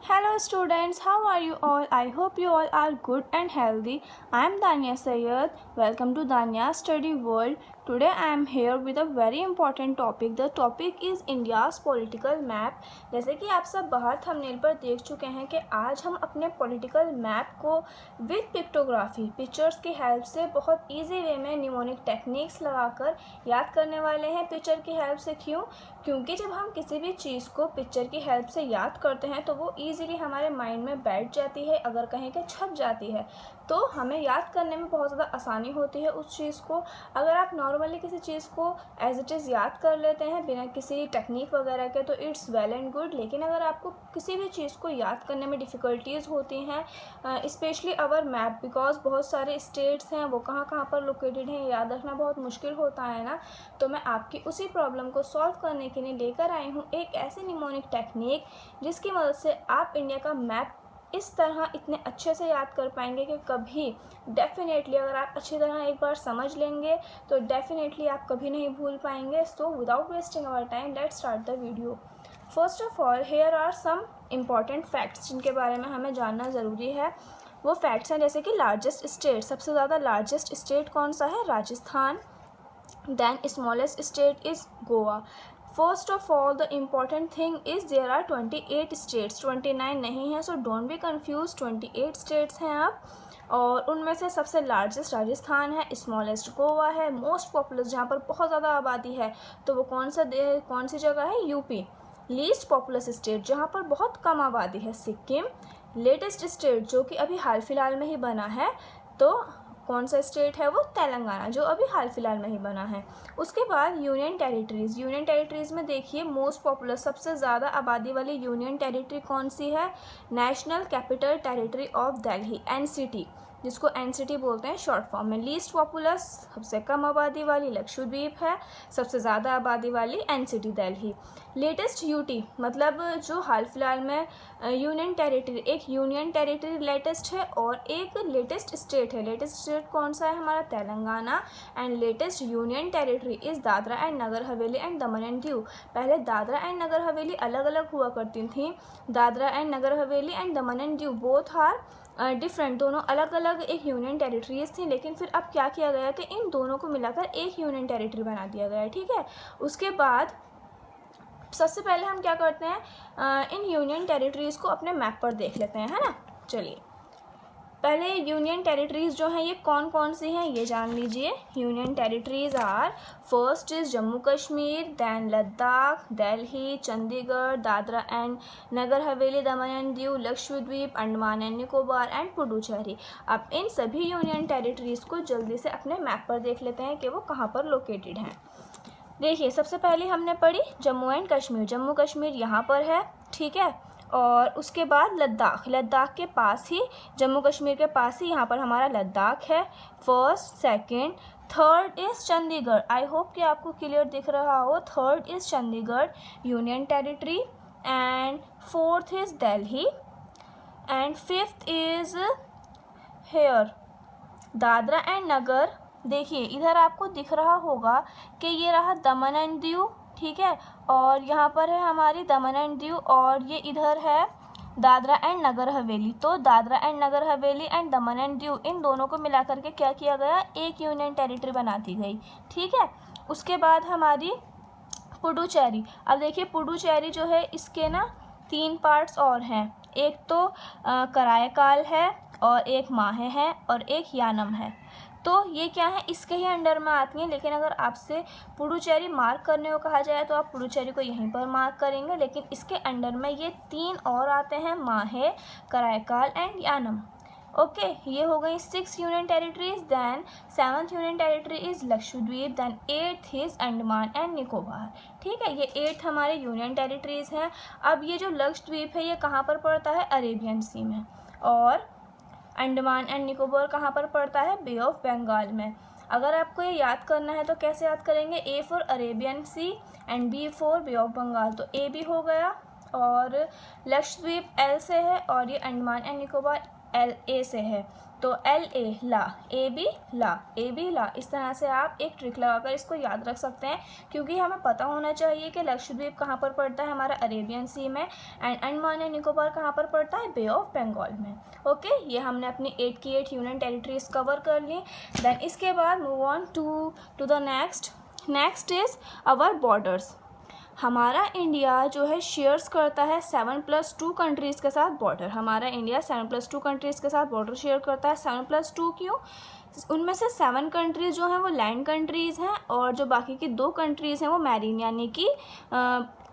Hello students, how are you all? I hope you all are good and healthy. I am Danya Sayyed. Welcome to Danya Study World. Today I am here with a very important topic. The topic is India's political map. जैसे कि आप सब बाहर thumbnail पर देख चुके हैं कि आज हम अपने पॉलिटिकल मैप को विद पिक्टोग्राफी पिक्चर्स की हेल्प से बहुत इजी वे में निमोनिक टेक्निक्स लगाकर याद करने वाले हैं पिक्चर की हेल्प से। क्योंकि जब हम किसी भी चीज़ को पिक्चर की हेल्प से याद करते हैं तो वो ईज़िली हमारे माइंड में बैठ जाती है, अगर कहीं के छप जाती है तो हमें याद करने में बहुत ज़्यादा आसानी होती है उस चीज़ को। अगर आप नॉर्मली किसी चीज़ को एज इट इज़ याद कर लेते हैं बिना किसी टेक्निक वगैरह के तो इट्स वेल एंड गुड, लेकिन अगर आपको किसी भी चीज़ को याद करने में डिफ़िकल्टीज़ होती हैं, स्पेशली अवर मैप, बिकॉज बहुत सारे स्टेट्स हैं वो कहाँ कहाँ पर लोकेटेड हैं, याद रखना बहुत मुश्किल होता है ना। तो मैं आपकी उसी प्रॉब्लम को सॉल्व करने के लिए लेकर आई हूँ एक ऐसी निमोनिक टेक्निक जिसकी मदद से आप इंडिया का मैप इस तरह इतने अच्छे से याद कर पाएंगे कि कभी डेफिनेटली, अगर आप अच्छी तरह एक बार समझ लेंगे तो डेफिनेटली आप कभी नहीं भूल पाएंगे। So without wasting our time let's start the video. First of all here are some important facts जिनके बारे में हमें जानना ज़रूरी है। वो फैक्ट्स हैं जैसे कि लार्जेस्ट स्टेट, सबसे ज़्यादा लार्जेस्ट स्टेट कौन सा है? Rajasthan. Then smallest state is Goa. First of all, the important thing is there are 28 states, 29 नहीं है, so don't be confused, 28 states हैं आप। और उनमें से सबसे लार्जेस्ट राजस्थान है, स्मॉलेस्ट गोवा है, मोस्ट पॉपुलस जहाँ पर बहुत ज़्यादा आबादी है तो वो कौन सी जगह है? यूपी। लीस्ट पॉपुलस स्टेट जहाँ पर बहुत कम आबादी है, सिक्किम। लेटेस्ट स्टेट जो कि अभी हाल फिलहाल में ही बना है तो कौन सा स्टेट है? वो तेलंगाना, जो अभी हाल फिलहाल में ही बना है। उसके बाद यूनियन टेरिटरीज़ में देखिए मोस्ट पॉपुलर, सबसे ज़्यादा आबादी वाली यूनियन टेरिटरी कौन सी है? National capital territory of Delhi, NCT, जिसको एनसीटी बोलते हैं शॉर्ट फॉर्म में। लीस्ट पॉपुलस, सबसे कम आबादी वाली लक्षद्वीप है, सबसे ज़्यादा आबादी वाली एनसीटी दिल्ली। लेटेस्ट यूटी मतलब जो हाल फिलहाल में यूनियन टेरिटरी, एक यूनियन टेरिटरी लेटेस्ट है और एक लेटेस्ट स्टेट है। लेटेस्ट स्टेट कौन सा है? हमारा Telangana. And latest union territory is Dadra and Nagar Haveli and Daman and Diu. पहले दादरा एंड नगर हवेली अलग अलग हुआ करती थी। Dadra and Nagar Haveli and Daman and Diu both are different, दोनों अलग अलग एक यूनियन टेरिटरीज थी, लेकिन फिर अब क्या किया गया कि इन दोनों को मिलाकर एक यूनियन टेरिटरी बना दिया गया है। ठीक है, उसके बाद सबसे पहले हम क्या करते हैं, इन यूनियन टेरिटरीज़ को अपने मैप पर देख लेते हैं, है ना। चलिए पहले यूनियन टेरिटरीज़ जो हैं ये कौन कौन सी हैं ये जान लीजिए। Union territories are, first is Jammu Kashmir, then Ladakh, Delhi, Chandigarh, Dadra and Nagar Haveli, Daman and Diu, Lakshadweep, Andaman and Nicobar and Puducherry. अब इन सभी यूनियन टेरिटरीज़ को जल्दी से अपने मैप पर देख लेते हैं कि वो कहाँ पर लोकेटेड हैं। देखिए सबसे पहले हमने पढ़ी जम्मू एंड कश्मीर, जम्मू कश्मीर यहाँ पर है, ठीक है। और उसके बाद लद्दाख के पास ही, जम्मू कश्मीर के पास ही यहाँ पर हमारा लद्दाख है, first. Second, third is Chandigarh, I hope कि आपको क्लियर दिख रहा हो। Third is Chandigarh union territory, and fourth is Delhi, and fifth is here Dadra and Nagar. देखिए इधर आपको दिख रहा होगा कि ये रहा दमन एंड दीव, ठीक है, और यहाँ पर है हमारी दमन एंड दीव, और ये इधर है दादरा एंड नगर हवेली। तो Dadra and Nagar Haveli and Daman and Diu इन दोनों को मिला करके क्या किया गया? एक यूनियन टेरिटरी बना दी गई, ठीक है। उसके बाद हमारी पुडुचेरी। अब देखिए पुडुचेरी जो है इसके ना 3 पार्ट्स और हैं, एक तो करायकाल है और एक माहे है और एक यानम है। तो ये क्या है? इसके ही अंडर में आती हैं, लेकिन अगर आपसे पुडुचेरी मार्क करने को कहा जाए तो आप पुडुचेरी को यहीं पर मार्क करेंगे, लेकिन इसके अंडर में ये 3 और आते हैं, माहे, करायकाल एंड यानम। ओके, ये हो गई 6 union territories. Then 7th union territory is Lakshadweep, then 8th is Andaman and Nicobar, ठीक है। ये 8th हमारे यूनियन टेरिटरीज़ हैं। अब ये जो लक्षद्वीप है ये कहाँ पर पड़ता है? अरेबियन सी में। और अंडमान एंड निकोबार कहाँ पर पड़ता है? बे ऑफ बंगाल में। अगर आपको ये याद करना है तो कैसे याद करेंगे? A for Arabian sea and B for bay of Bengal, तो ए भी हो गया, और लक्षद्वीप एल से है, और ये अंडमान एंड निकोबार LA से है तो LA ला, AB ला, AB ला। इस तरह से आप एक ट्रिक लगाकर इसको याद रख सकते हैं, क्योंकि हमें पता होना चाहिए कि लक्षद्वीप कहाँ पर पड़ता है, हमारा अरेबियन सी में, एंड अंडमान एंड निकोबार कहाँ पर पड़ता है, बे ऑफ बंगाल में। ओके, ये हमने अपनी 8 की 8 यूनियन टेरिटरीज कवर कर ली। देन इसके बाद move on to the next is our borders. हमारा इंडिया जो है शेयर्स करता है 7+2 कंट्रीज़ के साथ बॉर्डर। हमारा इंडिया 7+2 कंट्रीज़ के साथ बॉर्डर शेयर करता है। 7+2 क्यों? उनमें से 7 कंट्रीज़ जो हैं वो लैंड कंट्रीज़ हैं, और जो बाकी की 2 कंट्रीज़ हैं वो मैरीन यानी कि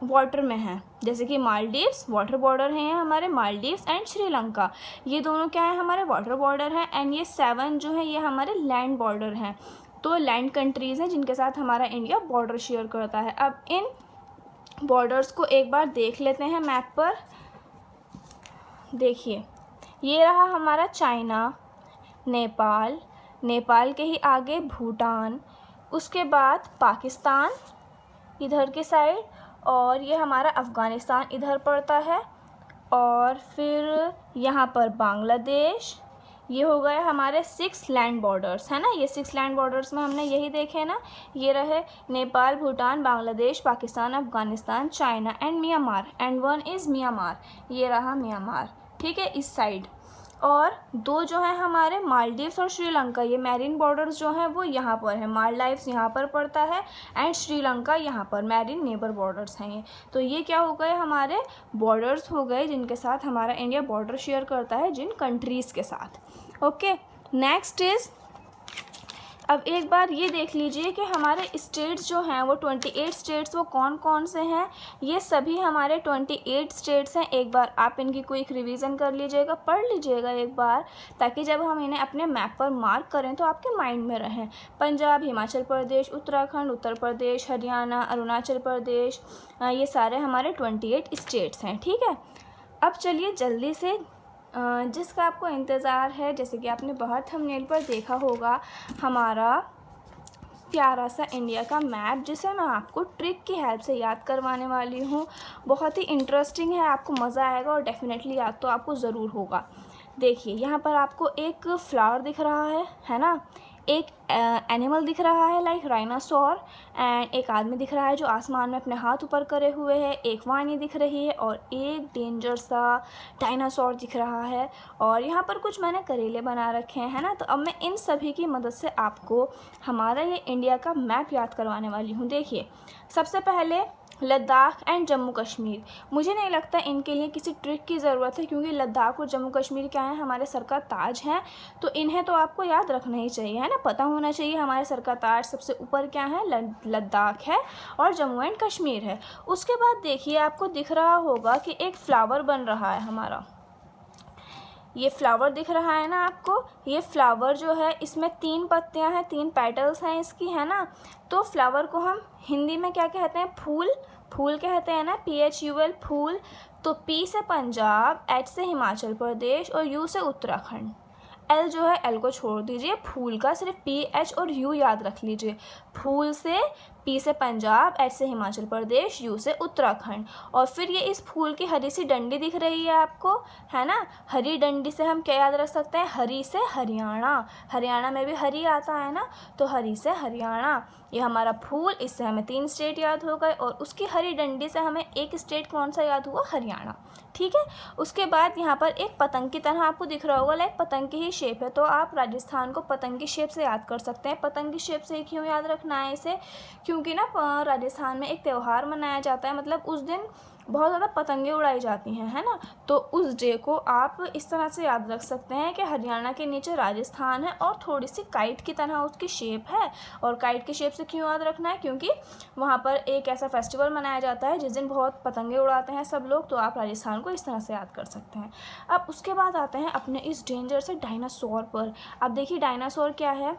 वाटर में हैं। जैसे कि मालदीव्स वाटर बॉर्डर हैं हमारे, मालदीव्स एंड श्रीलंका, ये दोनों क्या है, हमारे वाटर बॉर्डर हैं। एंड ये 7 जो है ये हमारे लैंड बॉर्डर हैं। तो लैंड कंट्रीज़ हैं जिनके साथ हमारा इंडिया बॉर्डर शेयर करता है। अब इन बॉर्डर्स को एक बार देख लेते हैं मैप पर। देखिए, ये रहा हमारा चाइना, नेपाल के ही आगे भूटान, उसके बाद पाकिस्तान इधर की साइड, और ये हमारा अफ़गानिस्तान इधर पड़ता है, और फिर यहाँ पर बांग्लादेश। ये हो गए हमारे 6 लैंड बॉर्डर्स, है ना। ये 6 लैंड बॉर्डर्स में हमने यही देखे ना, ये रहे Nepal, Bhutan, Bangladesh, Pakistan, Afghanistan, China and Myanmar, and 1 is Myanmar, ये रहा म्यांमार, ठीक है, इस साइड। और 2 जो है हमारे मालदीव्स और श्रीलंका, ये मैरीन बॉर्डर्स जो हैं वो यहाँ पर है। मालदीव्स यहाँ पर पड़ता है एंड श्रीलंका यहाँ पर, मैरीन नेबर बॉर्डर्स हैं ये। तो ये क्या हो गए, हमारे बॉर्डर्स हो गए जिनके साथ हमारा इंडिया बॉर्डर शेयर करता है, जिन कंट्रीज़ के साथ। ओके, नेक्स्ट इज़, अब एक बार ये देख लीजिए कि हमारे स्टेट्स जो हैं वो 28 स्टेट्स वो कौन कौन से हैं। ये सभी हमारे 28 स्टेट्स हैं। एक बार आप इनकी क्विक रिवीजन कर लीजिएगा, पढ़ लीजिएगा एक बार, ताकि जब हम इन्हें अपने मैप पर मार्क करें तो आपके माइंड में रहें। पंजाब, हिमाचल प्रदेश, उत्तराखंड, उत्तर प्रदेश, हरियाणा, अरुणाचल प्रदेश, ये सारे हमारे 28 स्टेट्स हैं, ठीक है। अब चलिए जल्दी से, जिसका आपको इंतज़ार है, जैसे कि आपने बाहर थंबनेल पर देखा होगा, हमारा प्यारा सा इंडिया का मैप, जिसे मैं आपको ट्रिक की हेल्प से याद करवाने वाली हूँ। बहुत ही इंटरेस्टिंग है, आपको मज़ा आएगा और डेफिनेटली याद तो आपको ज़रूर होगा। देखिए, यहाँ पर आपको एक फ्लावर दिख रहा है ना, एक एनिमल दिख रहा है लाइक डायनासोर, एंड एक आदमी दिख रहा है जो आसमान में अपने हाथ ऊपर करे हुए है, एक वाणी दिख रही है, और एक डेंजर सा डायनासोर दिख रहा है, और यहाँ पर कुछ मैंने करेले बना रखे हैं, है ना। तो अब मैं इन सभी की मदद से आपको हमारा ये इंडिया का मैप याद करवाने वाली हूँ। देखिए, सबसे पहले लद्दाख एंड जम्मू कश्मीर, मुझे नहीं लगता इनके लिए किसी ट्रिक की ज़रूरत है, क्योंकि लद्दाख और जम्मू कश्मीर क्या है, हमारे सर का ताज हैं। तो इन्हें तो आपको याद रखना ही चाहिए, है ना, पता होना चाहिए हमारे सर का ताज सबसे ऊपर क्या है, लद्दाख है और जम्मू एंड कश्मीर है। उसके बाद देखिए, आपको दिख रहा होगा कि एक फ्लावर बन रहा है हमारा, ये फ्लावर दिख रहा है ना आपको। ये फ्लावर जो है, इसमें 3 पत्तियां हैं, 3 पेटल्स हैं इसकी, है ना। तो फ्लावर को हम हिंदी में क्या कहते हैं, फूल कहते हैं ना, PHUL, फूल। तो P से पंजाब, H से हिमाचल प्रदेश और U से उत्तराखंड। L जो है, L को छोड़ दीजिए, फूल का सिर्फ P, H और U याद रख लीजिए। फूल से P से पंजाब, H से हिमाचल प्रदेश, U से उत्तराखंड। और फिर ये इस फूल की हरी सी डंडी दिख रही है आपको, है ना। हरी डंडी से हम क्या याद रख सकते हैं, हरी से हरियाणा, हरियाणा में भी हरी आता है ना, तो हरी से हरियाणा। ये हमारा फूल, इससे हमें 3 स्टेट याद हो गए, और उसकी हरी डंडी से हमें एक स्टेट कौन सा याद हुआ, हरियाणा, ठीक है। उसके बाद यहाँ पर एक पतंग की तरह आपको दिख रहा होगा, लाइक पतंग की ही शेप है, तो आप राजस्थान को पतंग की शेप से याद कर सकते हैं। पतंग की शेप से क्यों याद रखना है इसे, क्योंकि ना राजस्थान में एक त्यौहार मनाया जाता है, मतलब उस दिन बहुत ज़्यादा पतंगें उड़ाई जाती हैं, है ना। तो उस डे को आप इस तरह से याद रख सकते हैं कि हरियाणा के नीचे राजस्थान है, और थोड़ी सी काइट की तरह उसकी शेप है। और काइट की शेप से क्यों याद रखना है, क्योंकि वहाँ पर एक ऐसा फेस्टिवल मनाया जाता है जिस दिन बहुत पतंगे उड़ाते हैं सब लोग, तो आप राजस्थान को इस तरह से याद कर सकते हैं। अब उसके बाद आते हैं अपने इस डेंजर से डायनासोर पर। अब देखिए, डायनासोर क्या है,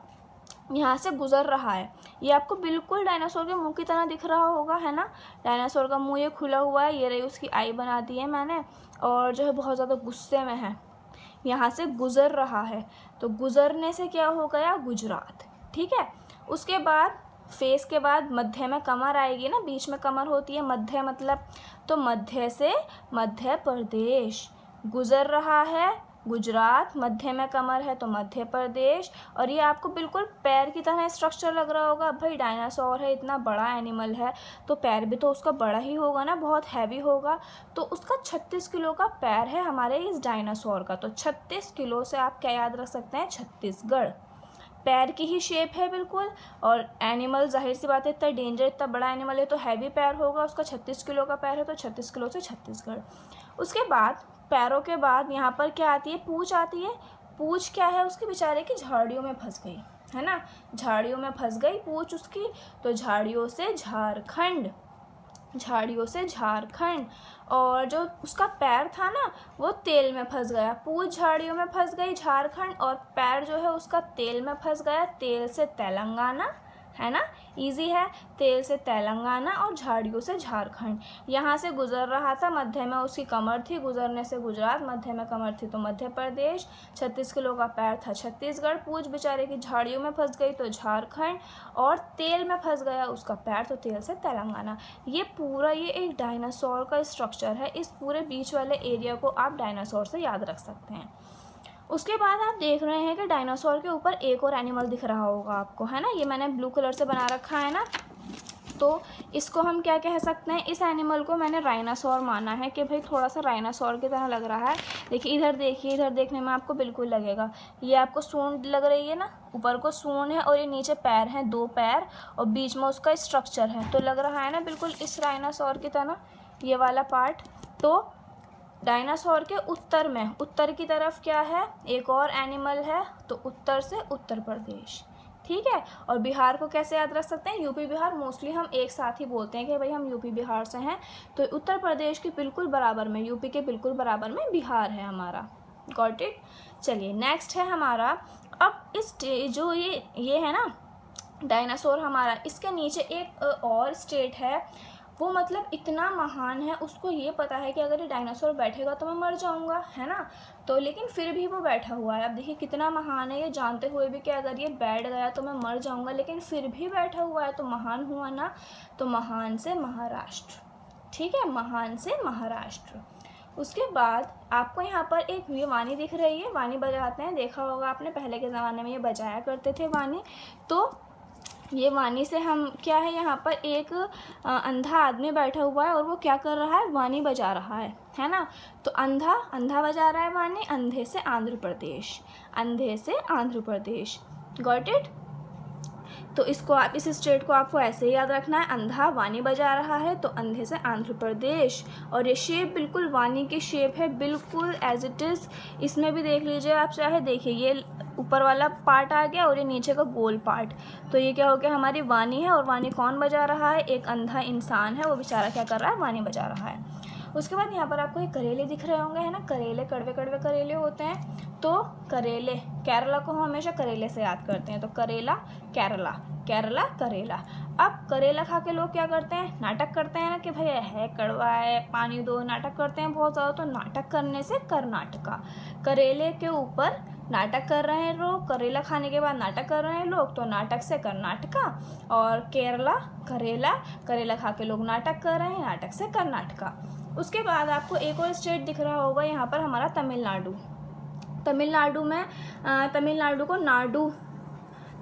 यहाँ से गुजर रहा है, ये आपको बिल्कुल डायनासोर के मुंह की तरह दिख रहा होगा, है ना। डायनासोर का मुंह ये खुला हुआ है, ये रही उसकी आई बना दी है मैंने, और जो है बहुत ज़्यादा गुस्से में है, यहाँ से गुजर रहा है। तो गुजरने से क्या हो गया, गुजरात, ठीक है। उसके बाद फेस के बाद मध्य में कमर आएगी ना, बीच में कमर होती है, मध्य मतलब, तो मध्य से मध्य प्रदेश, गुजर रहा है गुजरात, मध्य में कमर है तो मध्य प्रदेश। और ये आपको बिल्कुल पैर की तरह स्ट्रक्चर लग रहा होगा। भाई डायनासोर है, इतना बड़ा एनिमल है तो पैर भी तो उसका बड़ा ही होगा ना, बहुत हैवी होगा। तो उसका 36 किलो का पैर है हमारे इस डायनासोर का। तो 36 किलो से आप क्या याद रख सकते हैं, छत्तीसगढ़। पैर की ही शेप है बिल्कुल। और एनिमल जाहिर सी बात है, इतना डेंजर, इतना बड़ा एनिमल है तो हैवी पैर होगा उसका। 36 किलो का पैर है तो 36 किलो से छत्तीसगढ़। उसके बाद पैरों के बाद यहाँ पर क्या आती है, पूँछ आती है। पूँछ क्या है उसकी, बेचारे की झाड़ियों में फंस गई है ना, झाड़ियों में फंस गई पूँछ उसकी। तो झाड़ियों से झारखंड, झाड़ियों से झारखंड। और जो उसका पैर था ना वो तेल में फंस गया। पूँछ झाड़ियों में फंस गई झारखंड, और पैर जो है उसका तेल में फंस गया। तेल से तेलंगाना, है ना, इजी है। तेल से तेलंगाना और झाड़ियों से झारखंड। यहाँ से गुजर रहा था, मध्य में उसकी कमर थी, गुजरने से गुजरात, मध्य में कमर थी तो मध्य प्रदेश। 36 किलो का पैर था छत्तीसगढ़। पूँछ बेचारे की झाड़ियों में फंस गई तो झारखंड, और तेल में फंस गया उसका पैर तो तेल से तेलंगाना। ये पूरा ये एक डायनासोर का स्ट्रक्चर है। इस पूरे बीच वाले एरिया को आप डायनासोर से याद रख सकते हैं। उसके बाद आप देख रहे हैं कि डायनासोर के ऊपर एक और एनिमल दिख रहा होगा आपको, है ना, ये मैंने ब्लू कलर से बना रखा है ना। तो इसको हम क्या कह सकते हैं, इस एनिमल को मैंने राइनासोर माना है कि भाई थोड़ा सा राइनासोर की तरह लग रहा है। देखिए इधर, देखिए इधर देखने में आपको बिल्कुल लगेगा। ये आपको सूंड लग रही है ना, ऊपर को सूंड है और ये नीचे पैर हैं, 2 पैर, और बीच में उसका स्ट्रक्चर है। तो लग रहा है ना बिल्कुल इस राइनासोर की तरह ये वाला पार्ट। तो डायनासोर के उत्तर में, उत्तर की तरफ क्या है, एक और एनिमल है, तो उत्तर से उत्तर प्रदेश, ठीक है। और बिहार को कैसे याद रख सकते हैं, यूपी बिहार मोस्टली हम एक साथ ही बोलते हैं कि भाई हम यूपी बिहार से हैं। तो उत्तर प्रदेश के बिल्कुल बराबर में, यूपी के बिल्कुल बराबर में बिहार है हमारा। Got it. चलिए नेक्स्ट है हमारा, अब इस जो ये है ना डायनासोर हमारा, इसके नीचे एक और स्टेट है। वो मतलब इतना महान है, उसको ये पता है कि अगर ये डायनासोर बैठेगा तो मैं मर जाऊंगा, है ना। तो लेकिन फिर भी वो बैठा हुआ है। अब देखिए कितना महान है, ये जानते हुए भी कि अगर ये बैठ गया तो मैं मर जाऊंगा, लेकिन फिर भी बैठा हुआ है, तो महान हुआ ना। तो महान से महाराष्ट्र, ठीक है, महान से महाराष्ट्र। उसके बाद आपको यहाँ पर एक ये वाणी दिख रही है, वाणी बजाते हैं, देखा होगा आपने, पहले के ज़माने में ये बजाया करते थे वाणी। तो ये वाणी से हम क्या है, यहाँ पर एक अंधा आदमी बैठा हुआ है और वो क्या कर रहा है, वाणी बजा रहा है ना। तो अंधा, अंधा बजा रहा है वाणी, अंधे से आंध्र प्रदेश, अंधे से आंध्र प्रदेश। Got it. तो इसको आप, इस स्टेट को आपको ऐसे ही याद रखना है, अंधा वाणी बजा रहा है तो अंधे से आंध्र प्रदेश। और ये शेप बिल्कुल वाणी की शेप है, बिल्कुल एज इट इज़। इसमें भी देख लीजिए आप चाहे, देखिए ये ऊपर वाला पार्ट आ गया और ये नीचे का गोल पार्ट। तो ये क्या हो गया, हमारी वाणी है। और वाणी कौन बजा रहा है, एक अंधा इंसान है, वो बेचारा क्या कर रहा है, वाणी बजा रहा है। उसके बाद यहाँ पर आपको एक करेले दिख रहे होंगे, है ना, करेले कड़वे कड़वे करेले होते हैं। तो करेले, केरला को हम हमेशा करेले से याद करते हैं, तो करेला केरला, केरला करेला। अब करेला खा के लोग क्या करते हैं, नाटक करते हैं ना कि भाई है कड़वा है, पानी दो, नाटक करते हैं बहुत ज़्यादा। तो नाटक करने से कर्नाटका, करेले के ऊपर नाटक कर रहे हैं लोग, करेला खाने के बाद नाटक कर रहे हैं लोग, तो नाटक से कर्नाटका। और केरला करेला, करेला खा के लोग नाटक कर रहे हैं, नाटक से कर्नाटका। उसके बाद आपको एक और स्टेट दिख रहा होगा यहाँ पर, हमारा तमिलनाडु। तमिलनाडु में तमिलनाडु को नाडु,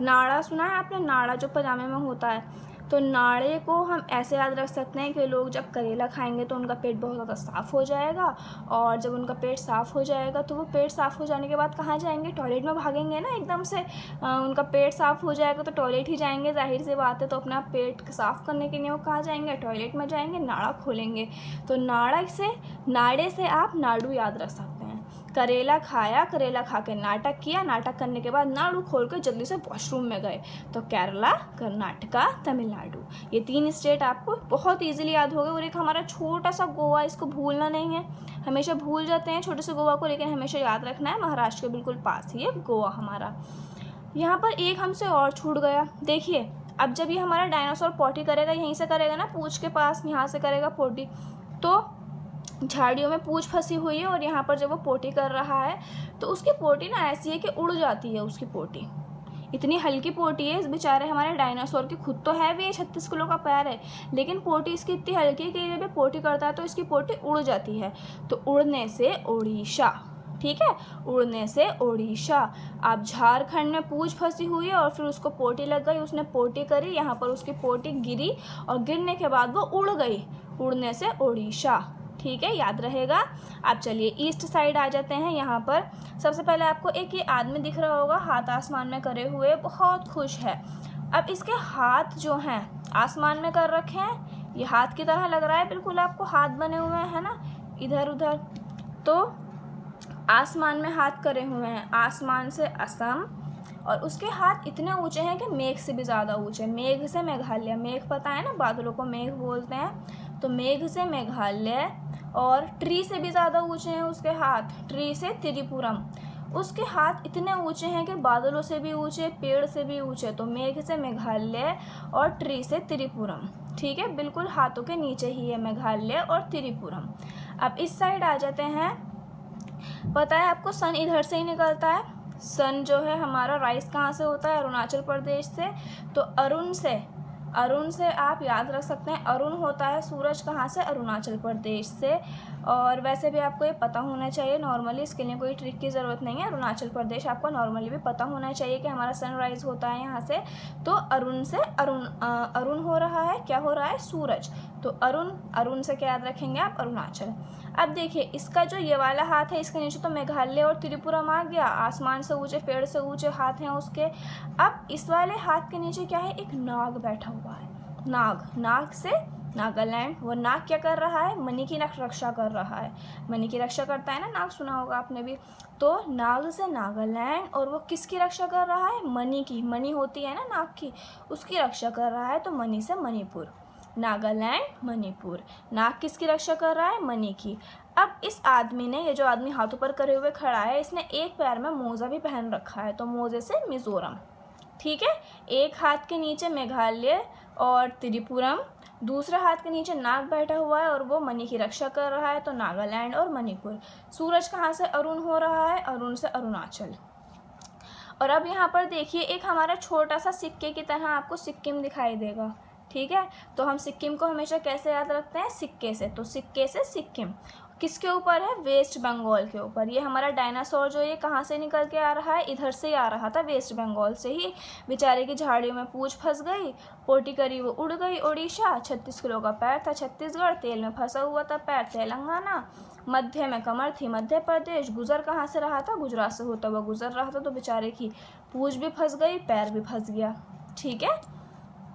नाड़ा सुना है आपने, नाड़ा जो पजामे में होता है। तो नाड़े को हम ऐसे याद रख सकते हैं कि लोग जब करेला खाएंगे तो उनका पेट बहुत ज़्यादा साफ़ हो जाएगा। और जब उनका पेट साफ़ हो जाएगा तो वो पेट साफ़ हो जाने के बाद कहाँ जाएंगे, टॉयलेट में भागेंगे ना एकदम से। उनका पेट साफ़ हो जाएगा तो टॉयलेट ही जाएंगे, जाहिर सी बात है। तो अपना पेट साफ़ करने के लिए वो कहाँ जाएंगे, टॉयलेट में जाएंगे, नाड़ा खोलेंगे। तो नाड़ा से, नाड़े से आप नाडू याद रख सकते हैं। करेला खाया, करेला खा के नाटक किया, नाटक करने के बाद नाड़ू खोल के जल्दी से वॉशरूम में गए। तो केरला, कर्नाटका, तमिलनाडु, ये 3 स्टेट आपको बहुत इजीली याद हो गए। और एक हमारा छोटा सा गोवा, इसको भूलना नहीं है, हमेशा भूल जाते हैं छोटे से गोवा को, लेकिन हमेशा याद रखना है, महाराष्ट्र के बिल्कुल पास ही है गोवा हमारा। यहाँ पर एक हमसे और छूट गया, देखिए अब जब ये हमारा डायनासोर पोटी करेगा, यहीं से करेगा ना, पूँछ के पास, यहाँ से करेगा पोटी। तो झाड़ियों में पूँछ फंसी हुई है और यहाँ पर जब वो पोटी कर रहा है तो उसकी पोटी ना ऐसी है कि उड़ जाती है उसकी पोटी। इतनी हल्की पोटी है इस बेचारे हमारे डायनासोर की, खुद तो है भी ये 36 किलो का पैर है, लेकिन पोटी इसकी इतनी हल्की है कि जब ये पोटी करता है तो इसकी पोटी उड़ जाती है। तो उड़ने से उड़ीसा, ठीक है। उड़ने से ओडिशा। अब झारखंड में पूंछ फंसी हुई है और फिर उसको पोटी लग गई, उसने पोटी करी, यहाँ पर उसकी पोटी गिरी और गिरने के बाद वो उड़ गई, उड़ने से ओडिशा। ठीक है, याद रहेगा। अब चलिए ईस्ट साइड आ जाते हैं। यहाँ पर सबसे पहले आपको एक ये आदमी दिख रहा होगा, हाथ आसमान में करे हुए, बहुत खुश है। अब इसके हाथ जो हैं आसमान में कर रखे हैं, ये हाथ की तरह लग रहा है बिल्कुल आपको, हाथ बने हुए हैं ना इधर उधर, तो आसमान में हाथ करे हुए हैं, आसमान से असम, और उसके हाथ इतने ऊंचे हैं कि मेघ से भी ज़्यादा ऊंचे। मेघ से मेघालय, मेघ पता है ना, बादलों को मेघ बोलते हैं, तो मेघ से मेघालय, और ट्री से भी ज़्यादा ऊंचे हैं उसके हाथ, ट्री से त्रिपुरम। उसके हाथ इतने ऊंचे हैं कि बादलों से भी ऊंचे, पेड़ से भी ऊंचे, तो मेघ से मेघालय और ट्री से त्रिपुरम। ठीक है, बिल्कुल हाथों के नीचे ही है मेघालय और त्रिपुरम। अब इस साइड आ जाते हैं। पता है आपको सन इधर से ही निकलता है। सन जो है हमारा राइज कहाँ से होता है, अरुणाचल प्रदेश से। तो अरुण से आप याद रख सकते हैं, अरुण होता है सूरज कहाँ से, अरुणाचल प्रदेश से। और वैसे भी आपको ये पता होना चाहिए नॉर्मली, इसके लिए कोई ट्रिक की ज़रूरत नहीं है। अरुणाचल प्रदेश आपको नॉर्मली भी पता होना चाहिए कि हमारा सनराइज़ होता है यहाँ से। तो अरुण से अरुण हो रहा है, क्या हो रहा है, सूरज। तो अरुण से क्या याद रखेंगे आप, अरुणाचल। अब देखिए इसका जो ये वाला हाथ है, इसके नीचे तो मेघालय और त्रिपुरम आ गया, आसमान से ऊंचे, पेड़ से ऊंचे हाथ हैं उसके। अब इस वाले हाथ के नीचे क्या है, एक नाग बैठा हुआ है, नाग से नागालैंड। वो नाग क्या कर रहा है, मनी की रक्षा कर रहा है, मनी की रक्षा करता है ना नाग, सुना होगा आपने भी। तो नाग से नागालैंड, और वो किसकी रक्षा कर रहा है, मनी की, मनी होती है ना नाग की, उसकी रक्षा कर रहा है। तो मनी से मणिपुर, नागालैंड मणिपुर। नाग किसकी रक्षा कर रहा है, मनी की। अब इस आदमी ने, ये जो आदमी हाथों पर करे हुए खड़ा है, इसने एक पैर में मोजा भी पहन रखा है, तो मोजे से मिजोरम। ठीक है, एक हाथ के नीचे मेघालय और त्रिपुरम, दूसरे हाथ के नीचे नाग बैठा हुआ है और वो मनी की रक्षा कर रहा है, तो नागालैंड और मणिपुर। सूरज कहाँ से अरुण हो रहा है, अरुण से अरुणाचल। और अब यहाँ पर देखिए एक हमारा छोटा सा सिक्के की तरह आपको सिक्किम दिखाई देगा। ठीक है, तो हम सिक्किम को हमेशा कैसे याद रखते हैं, सिक्के से। तो सिक्के से सिक्किम किसके ऊपर है, वेस्ट बंगाल के ऊपर। ये हमारा डायनासोर जो ये कहाँ से निकल के आ रहा है, इधर से ही आ रहा था, वेस्ट बंगाल से ही। बेचारे की झाड़ियों में पूंछ फंस गई, पोटी करी वो उड़ गई ओडिशा। 36 किलो का पैर था छत्तीसगढ़, तेल में फंसा हुआ था पैर तेलंगाना, मध्य में कमर थी मध्य प्रदेश। गुजर कहाँ से रहा था, गुजरात से होता हुआ गुजर रहा था, तो बेचारे की पूंछ भी फंस गई, पैर भी फंस गया। ठीक है,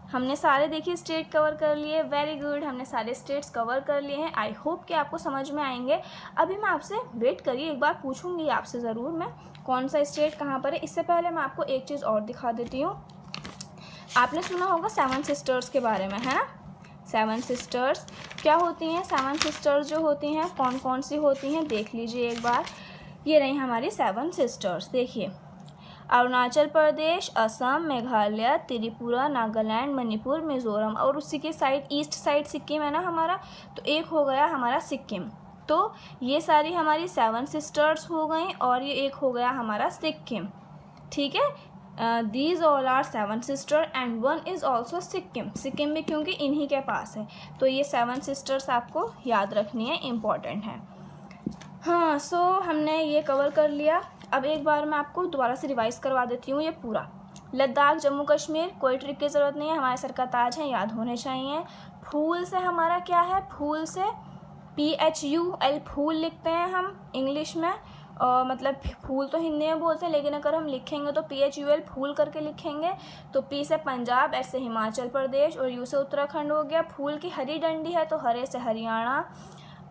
हमने सारे देखिए स्टेट कवर कर लिए, वेरी गुड, हमने सारे स्टेट्स कवर कर लिए हैं। आई होप कि आपको समझ में आएंगे। अभी मैं आपसे वेट करिए, एक बार पूछूंगी आपसे ज़रूर मैं, कौन सा स्टेट कहाँ पर है। इससे पहले मैं आपको एक चीज़ और दिखा देती हूँ। आपने सुना होगा 7 सिस्टर्स के बारे में, है ना। 7 सिस्टर्स क्या होती हैं, 7 सिस्टर्स जो होती हैं कौन कौन सी होती हैं, देख लीजिए एक बार। ये रही हमारी 7 सिस्टर्स। देखिए, अरुणाचल प्रदेश, असम, मेघालय, त्रिपुरा, नागालैंड, मणिपुर, मिजोरम, और उसी के साइड ईस्ट साइड सिक्किम है ना हमारा, तो एक हो गया हमारा सिक्किम। तो ये सारी हमारी 7 सिस्टर्स हो गई, और ये एक हो गया हमारा सिक्किम। ठीक है, these all are 7 sister and 1 is also Sikkim. Sikkim भी क्योंकि इन्हीं के पास है, तो ये 7 सिस्टर्स आपको याद रखनी है, इम्पॉर्टेंट है। हाँ, सो हमने ये कवर कर लिया। अब एक बार मैं आपको दोबारा से रिवाइज़ करवा देती हूँ ये पूरा। लद्दाख, जम्मू कश्मीर, कोई ट्रिक की ज़रूरत नहीं है, हमारे सर का ताज है, याद होने चाहिए। फूल से हमारा क्या है, फूल से PHUL, फूल लिखते हैं हम इंग्लिश में, मतलब फूल तो हिंदी में बोलते हैं, लेकिन अगर हम लिखेंगे तो PHUL फूल करके लिखेंगे। तो P से पंजाब, S से हिमाचल प्रदेश, और U से उत्तराखंड हो गया। फूल की हरी डंडी है तो हरे से हरियाणा।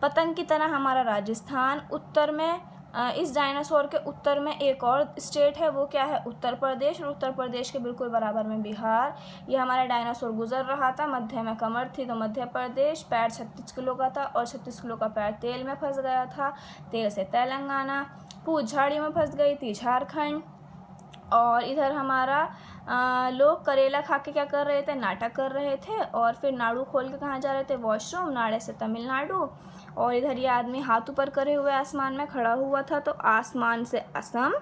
पतंग की तरह हमारा राजस्थान। उत्तर में इस डायनासोर के उत्तर में एक और स्टेट है, वो क्या है, उत्तर प्रदेश, और उत्तर प्रदेश के बिल्कुल बराबर में बिहार। ये हमारा डायनासोर गुजर रहा था, मध्य में कमर थी तो मध्य प्रदेश। पैर 36 किलो का था, और 36 किलो का पैर तेल में फंस गया था, तेल से तेलंगाना। पूंछ झाड़ियों में फंस गई थी, झारखंड। और इधर हमारा लोग करेला खा के क्या कर रहे थे, नाटक कर रहे थे, और फिर नाड़ू खोल के कहाँ जा रहे थे, वॉशरूम। नाड़े से तमिलनाडु। और इधर ये आदमी हाथ ऊपर करे हुए आसमान में खड़ा हुआ था, तो आसमान से असम।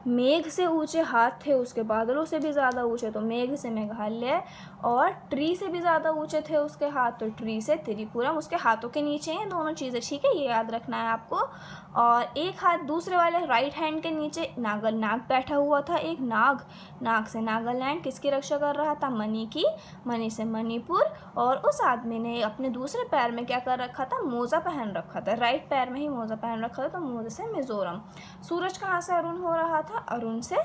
मेघ से ऊंचे हाथ थे उसके, बादलों से भी ज़्यादा ऊंचे तो मेघ से मेघालय, और ट्री से भी ज़्यादा ऊंचे थे उसके हाथ तो ट्री से त्रिपुरम। उसके हाथों के नीचे हैं दोनों चीज़ें, ठीक है, ये याद रखना है आपको। और एक हाथ दूसरे वाले राइट हैंड के नीचे नाग बैठा हुआ था, एक नाग से नागालैंड किसकी रक्षा कर रहा था, मणि की, मणि से मणिपुर। और उस आदमी ने अपने दूसरे पैर में क्या कर रखा था, मोजा पहन रखा था, राइट पैर में ही मोजा पहन रखा था, तो मोजे से मिजोरम। सूरज कहाँ से अरुण हो रहा था, अरुण से,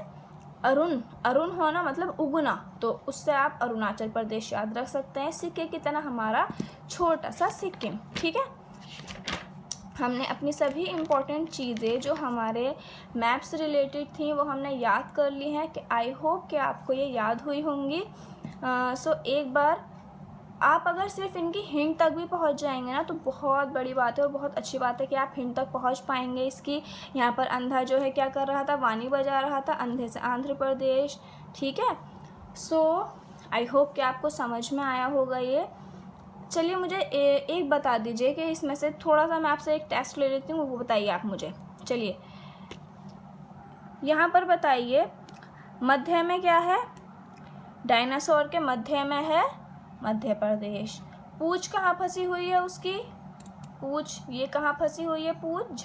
अरुण होना मतलब उगना, तो उससे आप अरुणाचल प्रदेश याद रख सकते हैं। सिक्के की तरह हमारा छोटा सा सिक्किम, ठीक है। हमने अपनी सभी इम्पोर्टेंट चीज़ें जो हमारे मैप से रिलेटेड थी वो हमने याद कर ली हैं, कि आई होप कि आपको ये याद हुई होंगी। सो एक बार आप अगर सिर्फ इनकी हिंट तक भी पहुंच जाएंगे ना तो बहुत बड़ी बात है और बहुत अच्छी बात है कि आप हिंट तक पहुंच पाएंगे इसकी। यहाँ पर अंधा जो है क्या कर रहा था, वाणी बजा रहा था, अंधे से आंध्र प्रदेश, ठीक है। सो आई होप कि आपको समझ में आया होगा ये। चलिए मुझे एक बता दीजिए कि इसमें से थोड़ा सा मैं आपसे एक टेस्ट ले लेती हूँ, वो बताइए आप मुझे। चलिए यहाँ पर बताइए, मध्य में क्या है, डायनासोर के मध्य में है मध्य प्रदेश। पूंछ कहाँ फंसी हुई है उसकी, पूंछ ये कहाँ फंसी हुई है, पूंछ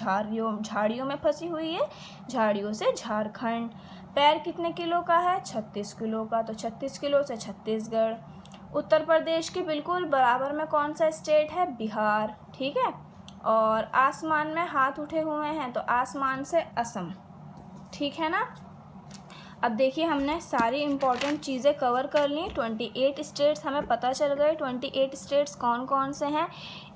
झाड़ियों में फंसी हुई है, झाड़ियों से झारखंड। पैर कितने किलो का है, 36 किलो का, तो 36 किलो से छत्तीसगढ़। उत्तर प्रदेश के बिल्कुल बराबर में कौन सा स्टेट है, बिहार, ठीक है। और आसमान में हाथ उठे हुए हैं तो आसमान से असम, ठीक है ना। अब देखिए हमने सारी इम्पॉर्टेंट चीज़ें कवर कर ली। 28 स्टेट्स हमें पता चल गए। 28 स्टेट्स कौन कौन से हैं,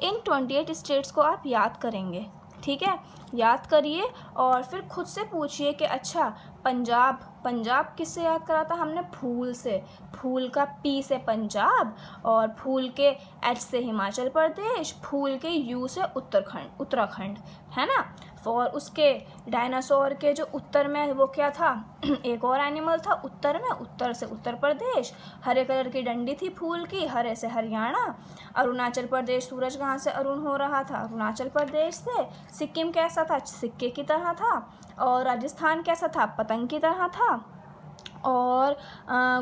इन 28 स्टेट्स को आप याद करेंगे, ठीक है। याद करिए और फिर खुद से पूछिए कि अच्छा पंजाब किससे याद करा था हमने, फूल से, फूल का पी से पंजाब, और फूल के एच से हिमाचल प्रदेश, फूल के यू से उत्तराखंड, है ना। और उसके डायनासोर के जो उत्तर में वो क्या था एक और एनिमल था उत्तर में, उत्तर से उत्तर प्रदेश, हरे कलर की डंडी थी फूल की, हरे से हरियाणा। अरुणाचल प्रदेश, सूरज कहाँ से अरुण हो रहा था, अरुणाचल प्रदेश से। सिक्किम कैसा था, सिक्के की तरह था। और राजस्थान कैसा था, पतंग की तरह था। और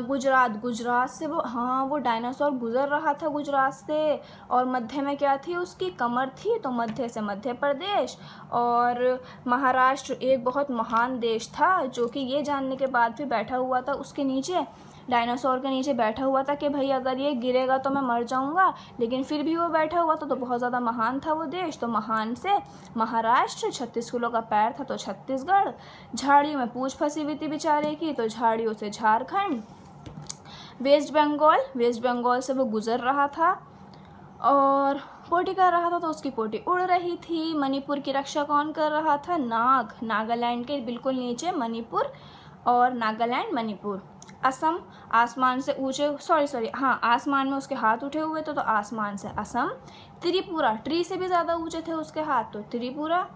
गुजरात से वो डायनासोर गुजर रहा था गुजरात से। और मध्य में क्या थी, उसकी कमर थी, तो मध्य से मध्य प्रदेश। और महाराष्ट्र एक बहुत महान देश था जो कि ये जानने के बाद भी बैठा हुआ था उसके नीचे, डायनासोर के नीचे बैठा हुआ था कि भाई अगर ये गिरेगा तो मैं मर जाऊंगा, लेकिन फिर भी वो बैठा हुआ था, तो बहुत ज़्यादा महान था वो देश। तो महान से महाराष्ट्र, 36 किलो का पैर था तो छत्तीसगढ़। झाड़ियों में पूंछ फंसी हुई थी बेचारे की, तो झाड़ियों से झारखंड। वेस्ट बंगाल से वो गुजर रहा था और पोटी कर रहा था, तो उसकी पोटी उड़ रही थी। मणिपुर की रक्षा कौन कर रहा था, नागालैंड के बिल्कुल नीचे मणिपुर, और नागालैंड मणिपुर। असम आसमान से ऊंचे, आसमान में उसके हाथ उठे हुए थे तो आसमान से असम। त्रिपुरा ट्री से भी ज़्यादा ऊंचे थे उसके हाथ, तो त्रिपुरा।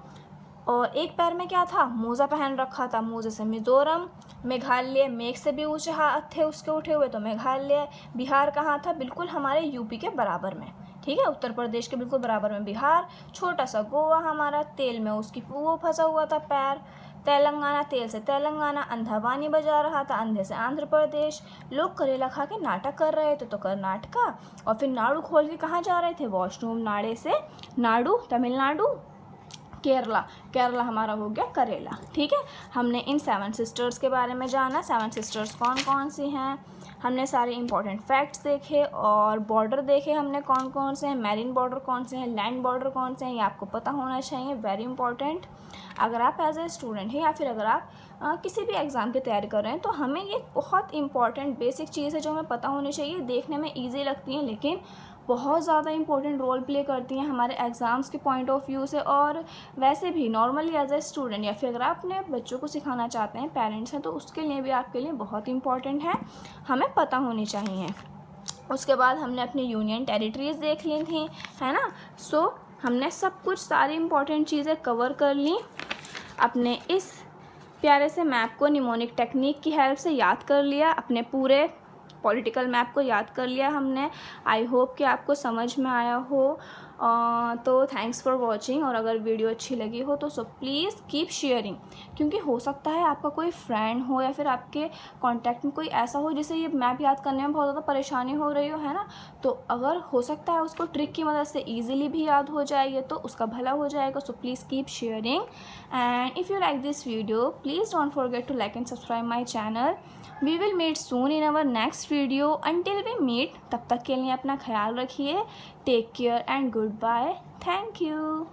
और एक पैर में क्या था, मोजा पहन रखा था, मोजे से मिजोरम। मेघालय मेघ से भी ऊंचे हाथ थे उसके उठे हुए, तो मेघालय। बिहार कहाँ था, बिल्कुल हमारे यूपी के बराबर में, ठीक है, उत्तर प्रदेश के बिल्कुल बराबर में बिहार। छोटा सा गोवा हमारा, तेल में उसकी वो फंसा हुआ था पैर। तेलंगाना, तेल से तेलंगाना। अंधा वाणी बजा रहा था, अंधे से आंध्र प्रदेश। लोग करेला खा के नाटक कर रहे थे तो कर्नाटका। और फिर नाड़ू खोल के कहाँ जा रहे थे, वॉशरूम। नाड़े से नाडु तमिलनाडु। केरला हमारा हो गया करेला, ठीक है। हमने इन 7 सिस्टर्स के बारे में जाना, 7 सिस्टर्स कौन कौन सी हैं, हमने सारे इंपॉर्टेंट फैक्ट्स देखे और बॉर्डर देखे हमने कौन कौन से हैं, मैरीन बॉर्डर कौन से हैं, लैंड बॉर्डर कौन से हैं, ये आपको पता होना चाहिए, वेरी इंपॉर्टेंट। अगर आप एज ए स्टूडेंट हैं या फिर अगर आप किसी भी एग्ज़ाम की तैयारी कर रहे हैं तो हमें ये बहुत इंपॉर्टेंट बेसिक चीज़ है जो हमें पता होनी चाहिए। देखने में ईजी लगती हैं लेकिन बहुत ज़्यादा इंपॉर्टेंट रोल प्ले करती हैं हमारे एग्ज़ाम्स के पॉइंट ऑफ व्यू से, और वैसे भी नॉर्मली एज ए स्टूडेंट या फिर अगर आप अपने बच्चों को सिखाना चाहते हैं, पेरेंट्स हैं, तो उसके लिए भी आपके लिए बहुत इंपॉर्टेंट है, हमें पता होनी चाहिए। उसके बाद हमने अपनी यूनियन टेरिटरीज़ देख ली थी, है ना। सो हमने सब कुछ सारी इंपॉर्टेंट चीज़ें कवर कर ली। अपने इस प्यारे से मैप को निमोनिक टेक्निक की हेल्प से याद कर लिया, अपने पूरे पॉलिटिकल मैप को याद कर लिया हमने। आई होप कि आपको समझ में आया हो। तो थैंक्स फॉर वॉचिंग। और अगर वीडियो अच्छी लगी हो तो प्लीज़ कीप शेयरिंग, क्योंकि हो सकता है आपका कोई फ्रेंड हो या फिर आपके कांटेक्ट में कोई ऐसा हो जिसे ये मैप याद करने में बहुत ज़्यादा परेशानी हो रही हो, है ना। तो अगर हो सकता है उसको ट्रिक की मदद से ईजिली भी याद हो जाएगी तो उसका भला हो जाएगा। So please keep sharing, and if you like this video please don't forget to like and subscribe my channel. We will meet soon in our next video. Until we meet, तब तक के लिए अपना ख्याल रखिए। Take care and good bye. Thank you.